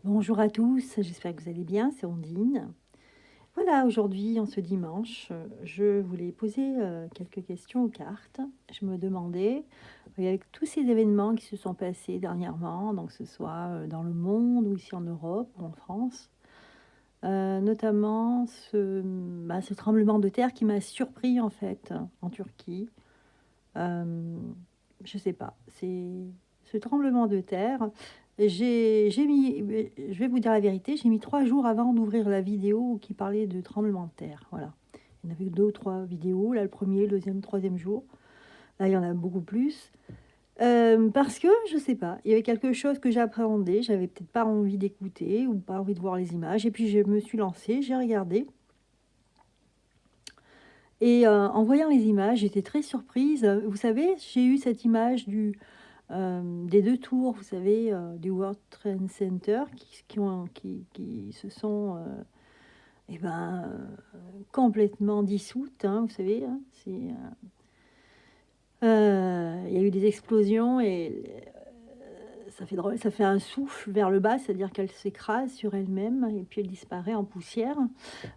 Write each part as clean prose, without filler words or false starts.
Bonjour à tous, j'espère que vous allez bien, c'est Ondine. Voilà, aujourd'hui, en ce dimanche, je voulais poser quelques questions aux cartes. Je me demandais, avec tous ces événements qui se sont passés dernièrement, donc que ce soit dans le monde ou ici en Europe ou en France, notamment ce tremblement de terre qui m'a surpris en fait en Turquie. Euh, je sais pas, c'est ce tremblement de terre. J'ai mis, je vais vous dire la vérité, j'ai mis 3 jours avant d'ouvrir la vidéo qui parlait de tremblement de terre. Voilà. Il y en avait 2 ou 3 vidéos, là le premier, le deuxième, le troisième jour. Là, il y en a beaucoup plus. Parce que, je sais pas, il y avait quelque chose que j'appréhendais, j'avais peut-être pas envie d'écouter ou pas envie de voir les images. Et puis je me suis lancée, j'ai regardé. Et en voyant les images, j'étais très surprise. Vous savez, j'ai eu cette image des 2 tours, vous savez, du World Trade Center qui se sont eh ben, complètement dissoutes, hein, vous savez. Hein, il y a eu des explosions et ça fait un souffle vers le bas, c'est-à-dire qu'elle s'écrase sur elle-même et puis elle disparaît en poussière.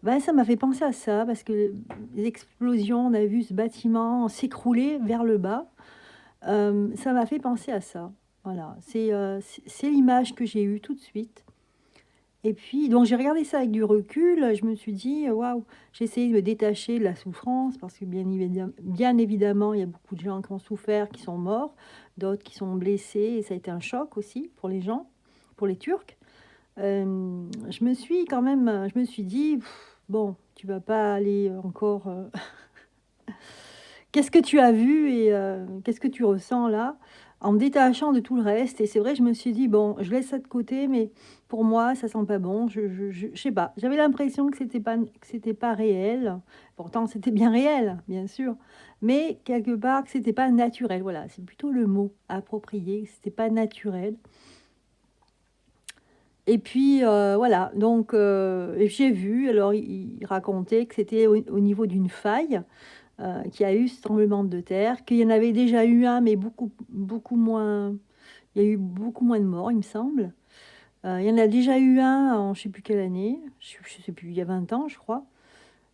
Ben, ça m'a fait penser à ça parce que les explosions, on a vu ce bâtiment s'écrouler vers le bas. Ça m'a fait penser à ça. Voilà, c'est l'image que j'ai eue tout de suite. Et puis, donc j'ai regardé ça avec du recul, je me suis dit, waouh, j'ai essayé de me détacher de la souffrance, parce que bien évidemment, il y a beaucoup de gens qui ont souffert, qui sont morts, d'autres qui sont blessés, et ça a été un choc aussi pour les gens, pour les Turcs. Je me suis dit, bon, tu vas pas aller encore. Qu'est-ce que tu as vu et qu'est-ce que tu ressens là? En me détachant de tout le reste et c'est vrai, je me suis dit: «Bon, je laisse ça de côté, mais pour moi, ça sent pas bon». Je sais pas, j'avais l'impression que c'était pas réel. Pourtant, c'était bien réel, bien sûr, mais quelque part que c'était pas naturel. Voilà, c'est plutôt le mot approprié, que c'était pas naturel et puis, voilà, donc et j'ai vu, alors il racontait que c'était au niveau d'une faille qu'il y a eu ce tremblement de terre, qu'il y en avait déjà eu un, mais beaucoup moins. Il y a eu beaucoup moins de morts, il me semble. Il y en a déjà eu un en je sais plus quelle année, je sais plus, il y a 20 ans, je crois.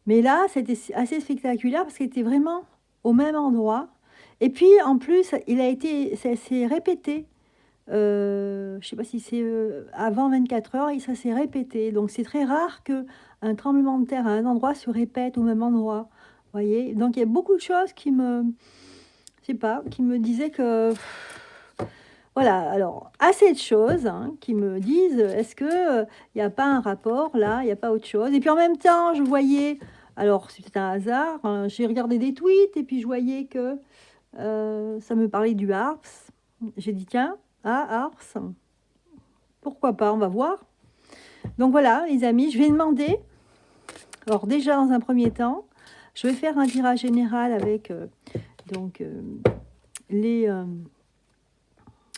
Mais là, c'était assez spectaculaire parce qu'il était vraiment au même endroit. Et puis, en plus, ça s'est répété. Je sais pas si c'est avant 24 heures, et ça s'est répété. Donc, c'est très rare que un tremblement de terre à un endroit se répète au même endroit. Voyez? Donc, il y a beaucoup de choses je sais pas, qui me disaient que voilà, alors assez de choses, hein, qui me disent, est-ce que, il y a pas un rapport là? Il y a pas autre chose? Et puis en même temps, je voyais alors c'est un hasard, hein, j'ai regardé des tweets et puis je voyais que, ça me parlait du harps. J'ai dit: «Tiens, ah harps, pourquoi pas? On va voir». Donc voilà les amis, je vais demander alors déjà dans un premier temps, je vais faire un tirage général avec, donc, les,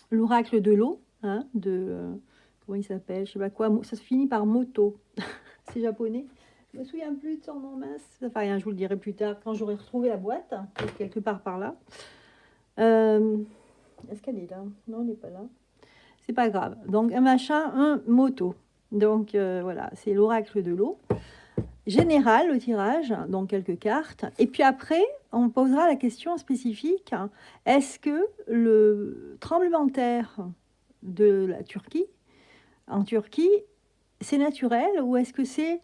l'oracle de l'eau, hein, comment il s'appelle? Je sais pas quoi, ça se finit par moto. C'est japonais. Je me souviens plus de son nom, mince. Ça fait rien, je vous le dirai plus tard quand j'aurai retrouvé la boîte, hein, quelque part par là. Euh, Est-ce qu'elle est là? Non, elle n'est pas là. C'est pas grave. Donc un machin, un moto. Donc voilà, c'est l'oracle de l'eau. Général, le tirage, donc quelques cartes. Et puis après, on posera la question spécifique, hein. Est-ce que le tremblement de terre de la Turquie, en Turquie, c'est naturel ou euh, est-ce que c'est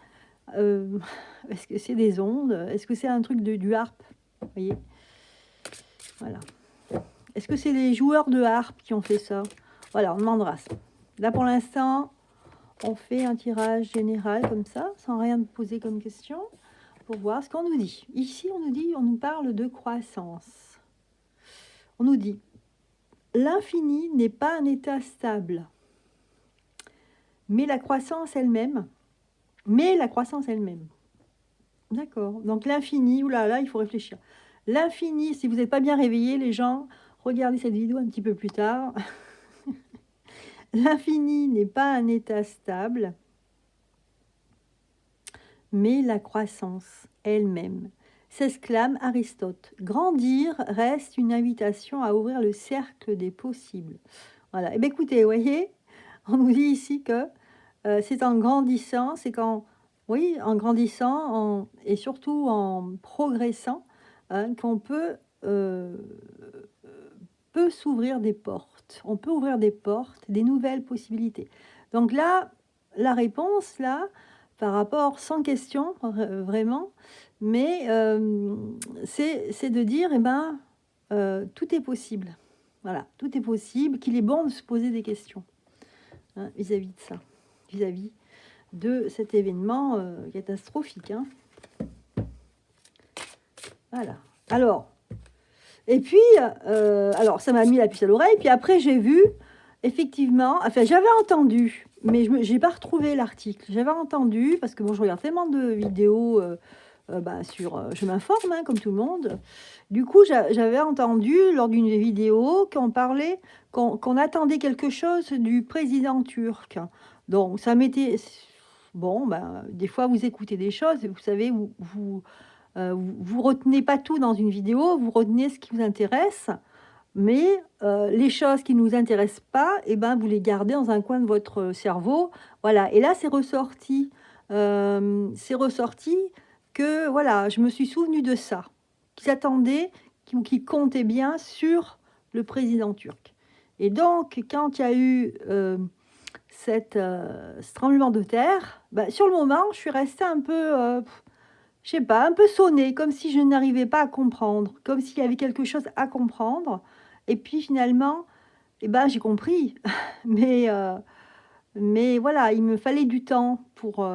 des ondes? Est-ce que c'est un truc du harpe? Vous voyez? Voilà. Est-ce que c'est les joueurs de harpe qui ont fait ça? Voilà, on demandera ça. Là, pour l'instant, on fait un tirage général comme ça, sans rien poser comme question, pour voir ce qu'on nous dit. Ici, on nous parle de croissance. On nous dit, l'infini n'est pas un état stable, mais la croissance elle-même, D'accord. Donc l'infini, oulala, il faut réfléchir. L'infini, si vous n'êtes pas bien réveillés, les gens, regardez cette vidéo un petit peu plus tard. L'infini n'est pas un état stable, mais la croissance elle-même. S'exclame Aristote. Grandir reste une invitation à ouvrir le cercle des possibles. Voilà. Et bien écoutez, vous voyez, on nous dit ici que c'est en grandissant, c'est quand oui, en grandissant, et surtout en progressant, hein, qu'on peut s'ouvrir des portes. On peut ouvrir des portes, des nouvelles possibilités. Donc là, la réponse, là, par rapport sans question, vraiment, mais c'est de dire, eh ben, tout est possible. Voilà, tout est possible, qu'il est bon de se poser des questions, hein, vis-à-vis de ça, vis-à-vis de cet événement catastrophique, hein. Voilà. Alors, et puis, alors ça m'a mis la puce à l'oreille, puis après j'ai vu, effectivement, enfin j'avais entendu, mais je n'ai pas retrouvé l'article. J'avais entendu, parce que bon, je regarde tellement de vidéos je m'informe, hein, comme tout le monde. Du coup, j'avais entendu lors d'une vidéo qu'on parlait, qu'on attendait quelque chose du président turc. Donc ça m'était... Bon, ben, des fois vous écoutez des choses, et vous savez, vous retenez pas tout dans une vidéo, vous retenez ce qui vous intéresse, mais les choses qui ne nous intéressent pas, eh ben, vous les gardez dans un coin de votre cerveau. Voilà, et là, c'est ressorti que, voilà, je me suis souvenue de ça, qu'ils attendaient, qu'ils comptaient bien sur le président turc. Et donc, quand il y a eu ce tremblement de terre, bah, sur le moment, je suis restée un peu... je sais pas, un peu sonnée, comme si je n'arrivais pas à comprendre, comme s'il y avait quelque chose à comprendre. Et puis finalement, eh ben, j'ai compris. Mais, euh, mais voilà, il me fallait du temps pour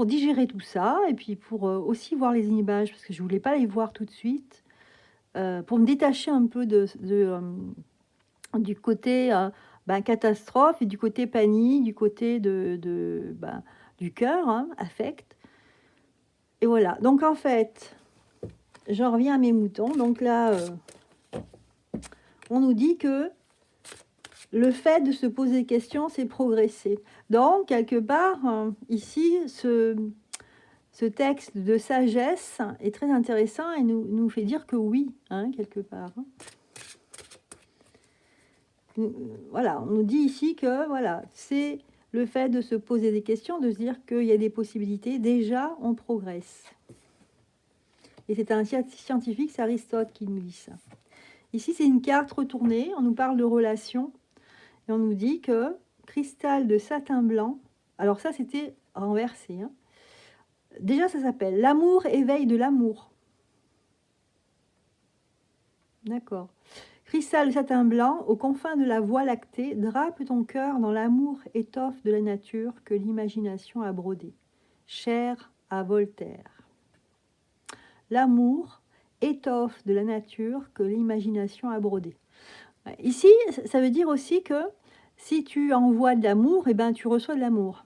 digérer tout ça, et puis pour aussi voir les images, parce que je voulais pas les voir tout de suite, pour me détacher un peu du côté catastrophe, et du côté panique, du côté du cœur, hein, affect. Et voilà, donc en fait, j'en reviens à mes moutons. Donc là, on nous dit que le fait de se poser des questions, c'est progresser. Donc, quelque part, ici, ce texte de sagesse est très intéressant et nous fait dire que oui, hein, quelque part. Voilà, on nous dit ici que voilà, c'est le fait de se poser des questions, de se dire qu'il y a des possibilités. Déjà, on progresse. Et c'est un scientifique, c'est Aristote qui nous dit ça. Ici, c'est une carte retournée, on nous parle de relations, et on nous dit que cristal de satin blanc, alors ça c'était renversé, hein. Déjà ça s'appelle l'amour éveil de l'amour. D'accord. Cristal de satin blanc, aux confins de la voie lactée, drape ton cœur dans l'amour étoffe de la nature que l'imagination a brodé. Cher à Voltaire. L'amour étoffe de la nature que l'imagination a brodé. Ici, ça veut dire aussi que si tu envoies de l'amour, eh ben, tu reçois de l'amour.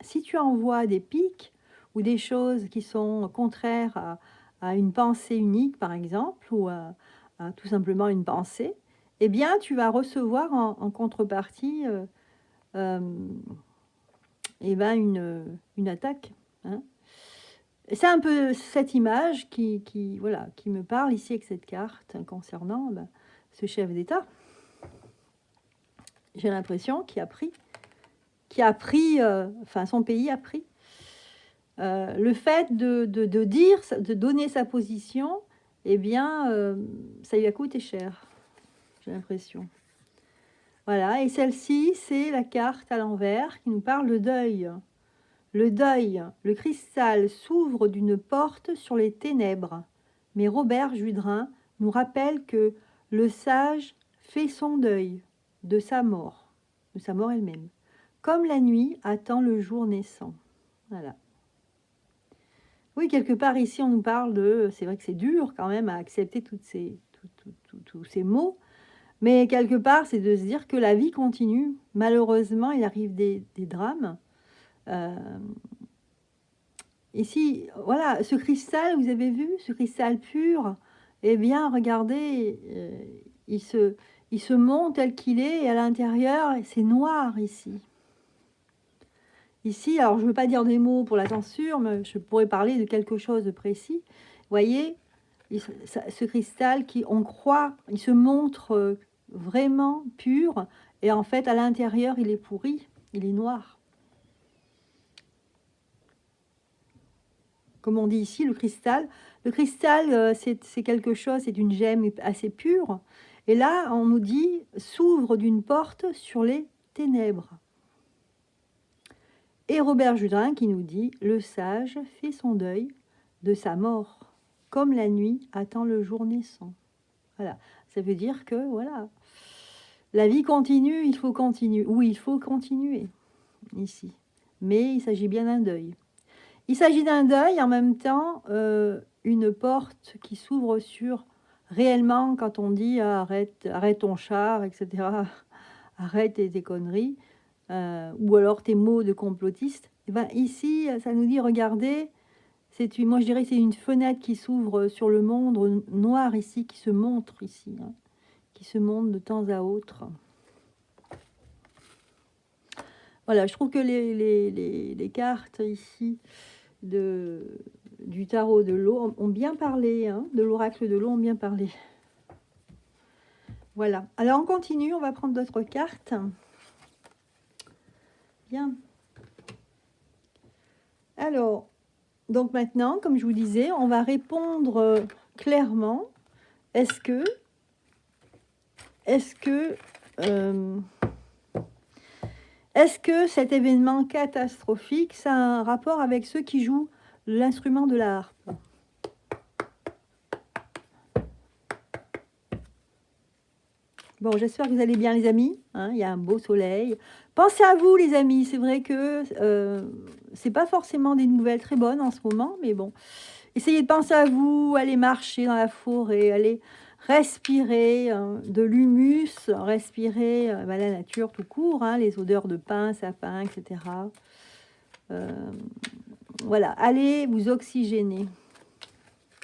Si tu envoies des pics ou des choses qui sont contraires à une pensée unique, par exemple, ou à tout simplement une pensée, eh bien, tu vas recevoir en contrepartie une attaque, hein. Et c'est un peu cette image qui me parle ici avec cette carte concernant ce chef d'État. J'ai l'impression qu'il a pris, son pays a pris. Le fait de dire, de donner sa position, eh bien, ça lui a coûté cher, j'ai l'impression. Voilà, et celle-ci, c'est la carte à l'envers qui nous parle de deuil. Le deuil, le cristal s'ouvre d'une porte sur les ténèbres. Mais Robert Judrin nous rappelle que le sage fait son deuil de sa mort elle-même, comme la nuit attend le jour naissant. Voilà. Oui, quelque part ici, on nous parle de... C'est vrai que c'est dur quand même à accepter tous ces mots, mais quelque part, c'est de se dire que la vie continue. Malheureusement, il arrive des drames. Ici, voilà, ce cristal, vous avez vu, ce cristal pur, eh bien, regardez, il se monte tel qu'il est, et à l'intérieur, c'est noir ici. Ici, alors je ne veux pas dire des mots pour la censure, mais je pourrais parler de quelque chose de précis. Vous voyez, ce cristal qui, on croit, il se montre vraiment pur, Et en fait, à l'intérieur, il est pourri, il est noir. Comme on dit ici, le cristal. Le cristal, c'est quelque chose, c'est une gemme assez pure. Et là, on nous dit, s'ouvre d'une porte sur les ténèbres. Et Robert Judrin qui nous dit, le sage fait son deuil de sa mort, comme la nuit attend le jour naissant. Voilà, ça veut dire que, voilà, la vie continue, il faut continuer. Oui, il faut continuer, ici. Mais il s'agit bien d'un deuil. Il s'agit d'un deuil, en même temps, une porte qui s'ouvre sur, réellement, quand on dit arrête, arrête ton char, etc., arrête tes conneries, ou alors tes mots de complotiste. Et ben, ici, ça nous dit, regardez, moi je dirais que c'est une fenêtre qui s'ouvre sur le monde noir ici, qui se montre ici, hein, qui se montre de temps à autre. Voilà, je trouve que les cartes ici du tarot de l'eau ont bien parlé, hein, de l'oracle de l'eau ont bien parlé. Voilà, alors on continue, on va prendre d'autres cartes. Bien. Alors, donc maintenant, comme je vous disais, on va répondre clairement. Est-ce que cet événement catastrophique, ça a un rapport avec ceux qui jouent l'instrument de la harpe? Bon, j'espère que vous allez bien, les amis. Hein, il y a un beau soleil. Pensez à vous, les amis. C'est vrai que c'est pas forcément des nouvelles très bonnes en ce moment, mais bon. Essayez de penser à vous, aller marcher dans la forêt, aller respirer de l'humus, respirer la nature tout court, hein, les odeurs de pin, sapin, etc. Voilà, allez vous oxygéner.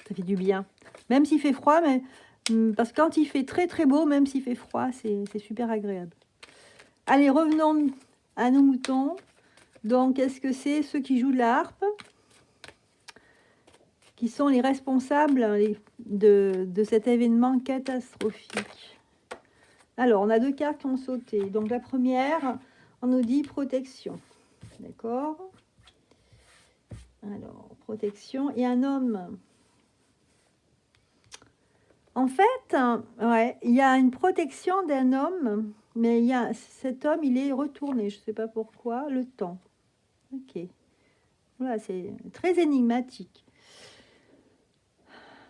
Ça fait du bien. Même s'il fait froid, mais parce que quand il fait très très beau, même s'il fait froid, c'est super agréable. Allez, revenons à nos moutons. Donc, est-ce que c'est ceux qui jouent de la harpe qui sont les responsables de cet événement catastrophique? Alors, on a deux cartes qui ont sauté. Donc, la première, on nous dit protection. D'accord? Alors, protection. Et un homme. En fait, ouais, il y a une protection d'un homme, mais cet homme, il est retourné. Je ne sais pas pourquoi. Le temps. Ok. Voilà, c'est très énigmatique.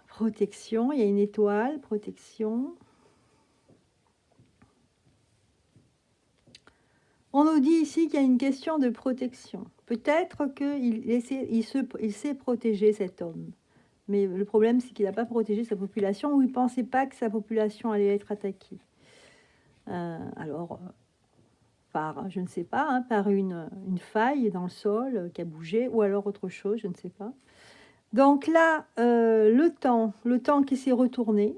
Protection, il y a une étoile, protection. On nous dit ici qu'il y a une question de protection. Peut-être qu'il sait protéger cet homme. Mais le problème, c'est qu'il n'a pas protégé sa population ou il ne pensait pas que sa population allait être attaquée. Je ne sais pas, hein, par une faille dans le sol qui a bougé ou alors autre chose, je ne sais pas. Donc là, le temps qui s'est retourné.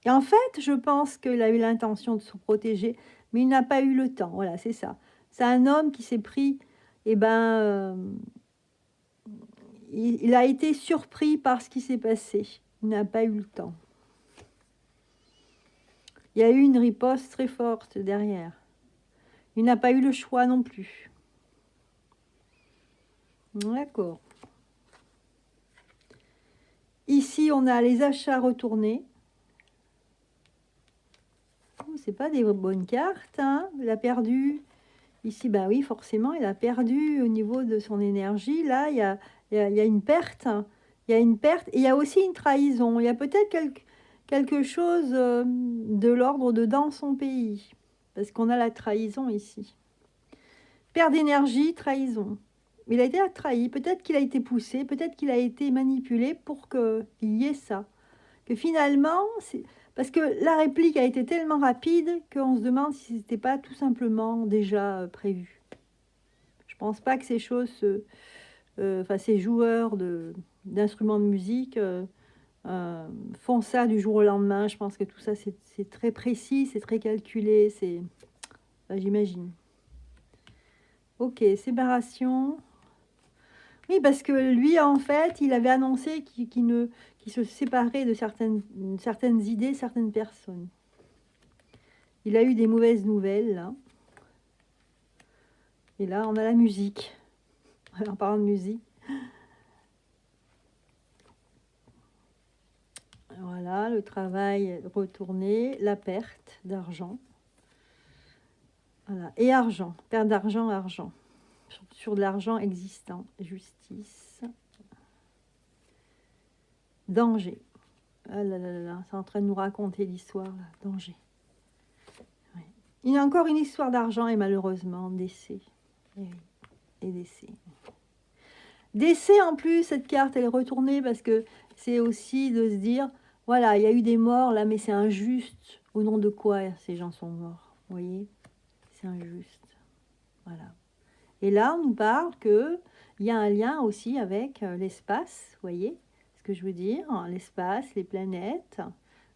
Et en fait, je pense qu'il a eu l'intention de se protéger, mais il n'a pas eu le temps. Voilà, c'est ça. C'est un homme qui s'est pris, il a été surpris par ce qui s'est passé. Il n'a pas eu le temps. Il y a eu une riposte très forte derrière. Il n'a pas eu le choix non plus. D'accord. Ici, on a les achats retournés. C'est pas des bonnes cartes, hein. Il a perdu. Ici, bah oui, forcément, il a perdu au niveau de son énergie. Là, il y a une perte. Il y a une perte et il y a aussi une trahison. Il y a peut-être quelque chose de l'ordre de dans son pays. Parce qu'on a la trahison ici. Perte d'énergie, trahison. Il a été trahi. Peut-être qu'il a été poussé. Peut-être qu'il a été manipulé pour qu'il y ait ça. Que finalement, parce que la réplique a été tellement rapide qu'on se demande si ce n'était pas tout simplement déjà prévu. Je ne pense pas que ces choses, ces joueurs d'instruments de musique font ça du jour au lendemain. Je pense que tout ça, c'est très précis, c'est très calculé, j'imagine. Ok, séparation. Oui, parce que lui, en fait, il avait annoncé qu'il se séparait de certaines idées, certaines personnes. il a eu des mauvaises nouvelles, là. Et là, on a la musique. En parlant de musique. Voilà, le travail retourné, la perte d'argent. Voilà, et argent, perte d'argent, argent. Sur de l'argent existant, justice. Danger. Ah là là là là, c'est en train de nous raconter l'histoire, là. Danger. Ouais. Il y a encore une histoire d'argent et malheureusement, décès. Et, oui. Et décès. Décès en plus, cette carte, elle est retournée parce que c'est aussi de se dire, voilà, il y a eu des morts là, mais c'est injuste. Au nom de quoi ces gens sont morts? Vous voyez? C'est injuste. Voilà. Et là, on nous parle qu'il y a un lien aussi avec l'espace, vous voyez ce que je veux dire? L'espace, les planètes.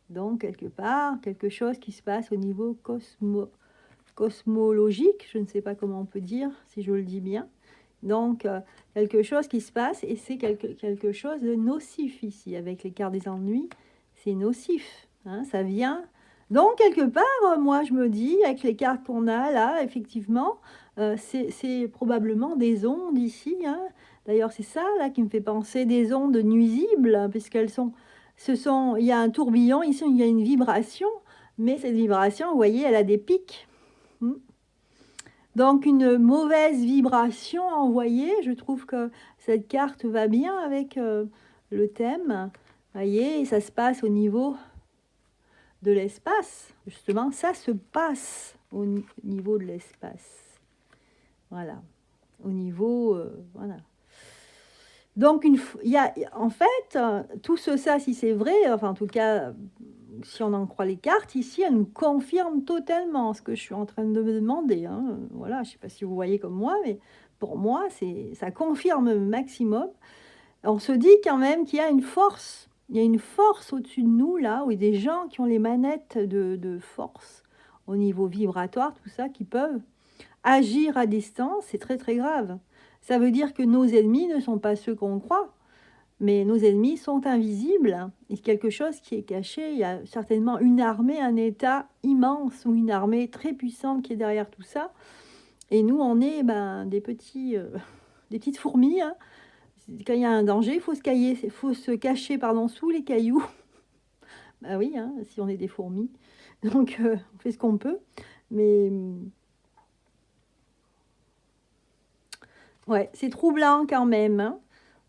Donc, quelque part, quelque chose qui se passe au niveau cosmologique, je ne sais pas comment on peut dire, si je le dis bien. Donc, quelque chose qui se passe, et c'est quelque chose de nocif ici. Avec les cartes des ennuis, c'est nocif. Hein, ça vient. Donc, quelque part, moi, je me dis, avec les cartes qu'on a là, effectivement, c'est probablement des ondes ici. Hein. D'ailleurs, c'est ça là qui me fait penser des ondes nuisibles, hein, puisqu'elles sont... il y a un tourbillon, ici, il y a une vibration, mais cette vibration, vous voyez, elle a des pics. Donc, une mauvaise vibration envoyée. Je trouve que cette carte va bien avec le thème. Vous voyez, et ça se passe au niveau de l'espace. Justement, ça se passe au niveau de l'espace. Voilà. Au niveau... voilà. Donc, en fait, tout ça, si c'est vrai, enfin, en tout cas, si on en croit les cartes, ici, elles nous confirment totalement ce que je suis en train de me demander. Hein. Voilà, je ne sais pas si vous voyez comme moi, mais pour moi, ça confirme le maximum. On se dit quand même qu'il y a une force. Il y a une force au-dessus de nous, là, où il y a des gens qui ont les manettes de force au niveau vibratoire, tout ça, qui peuvent agir à distance. C'est très, très grave. Ça veut dire que nos ennemis ne sont pas ceux qu'on croit. Mais nos ennemis sont invisibles, et quelque chose qui est caché. Il y a certainement une armée, un État immense ou une armée très puissante qui est derrière tout ça. Et nous, on est des petites fourmis. Hein. Quand il y a un danger, il faut se cacher sous les cailloux. Bah oui, hein, si on est des fourmis. Donc, on fait ce qu'on peut. Mais ouais, c'est troublant quand même. Hein.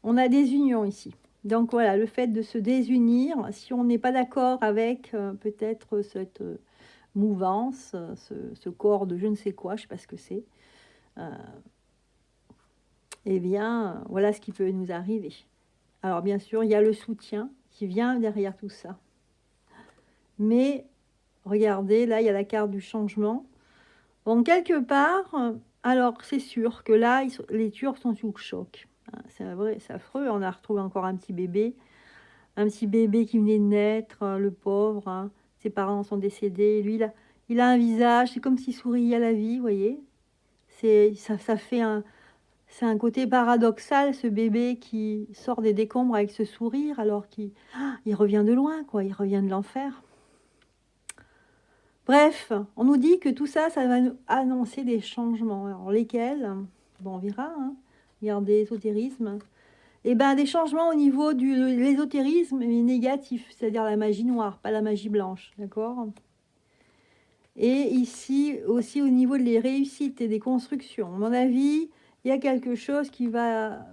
On a des unions ici. Donc voilà, le fait de se désunir, si on n'est pas d'accord avec peut-être cette mouvance, ce corps de je ne sais quoi, je ne sais pas ce que c'est, eh bien, voilà ce qui peut nous arriver. Alors bien sûr, il y a le soutien qui vient derrière tout ça. Mais regardez, là, il y a la carte du changement. Bon, quelque part, alors c'est sûr que là, les Turcs sont sous le choc. C'est vrai, c'est affreux. On a retrouvé encore un petit bébé qui venait de naître, le pauvre. Hein. Ses parents sont décédés. Lui, il a un visage, c'est comme s'il souriait à la vie, vous voyez. Ça fait c'est un côté paradoxal, ce bébé qui sort des décombres avec ce sourire, alors qu'il il revient de loin, quoi. Il revient de l'enfer. Bref, on nous dit que tout ça, ça va nous annoncer des changements. Alors lesquels? Bon, on verra. Hein. Regardez, ésotérisme. Eh bien, des changements au niveau de l'ésotérisme, mais négatif, c'est-à-dire la magie noire, pas la magie blanche, d'accord? Et ici, aussi au niveau des réussites et des constructions. À mon avis, il y a quelque chose qui va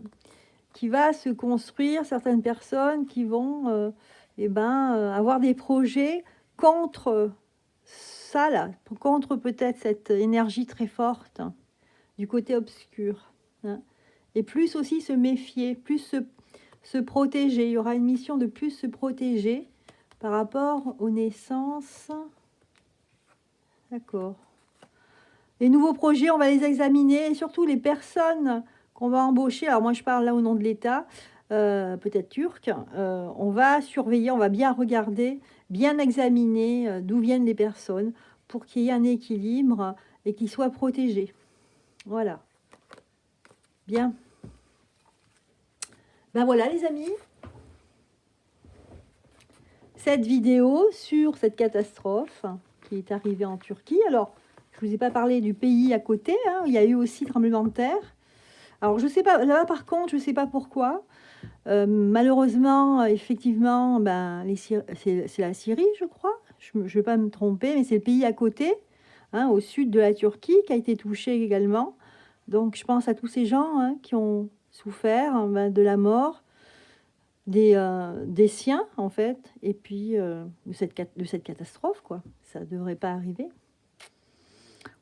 se construire, certaines personnes qui vont avoir des projets contre ça, là, contre peut-être cette énergie très forte du côté obscur. Hein. Et plus aussi se méfier, plus se protéger. Il y aura une mission de plus se protéger par rapport aux naissances. D'accord. Les nouveaux projets, on va les examiner. Et surtout, les personnes qu'on va embaucher. Alors moi, je parle là au nom de l'État, peut-être turc. On va surveiller, on va bien regarder, bien examiner d'où viennent les personnes pour qu'il y ait un équilibre et qu'ils soient protégés. Voilà. Bien. Ben voilà les amis, cette vidéo sur cette catastrophe qui est arrivé en Turquie. Alors, je ne vous ai pas parlé du pays à côté, hein, il y a eu aussi tremblement de terre. Alors, je sais pas, là par contre, je ne sais pas pourquoi. Malheureusement, effectivement, ben, c'est la Syrie, je crois. Je ne vais pas me tromper, mais c'est le pays à côté, hein, au sud de la Turquie, qui a été touché également. Donc, je pense à tous ces gens, hein, qui ont souffert, hein, ben, de la mort des siens, en fait, et puis de cette catastrophe, quoi. Ça ne devrait pas arriver.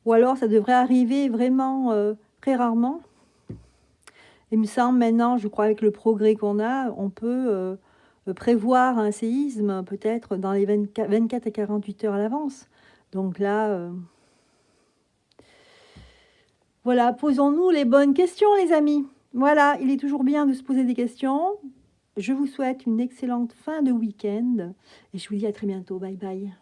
Ou alors, ça devrait arriver vraiment très rarement. Il me semble maintenant, je crois, avec le progrès qu'on a, on peut prévoir un séisme peut-être dans les 24 à 48 heures à l'avance. Donc là, voilà, posons-nous les bonnes questions, les amis. Voilà, il est toujours bien de se poser des questions. Je vous souhaite une excellente fin de week-end et je vous dis à très bientôt. Bye bye.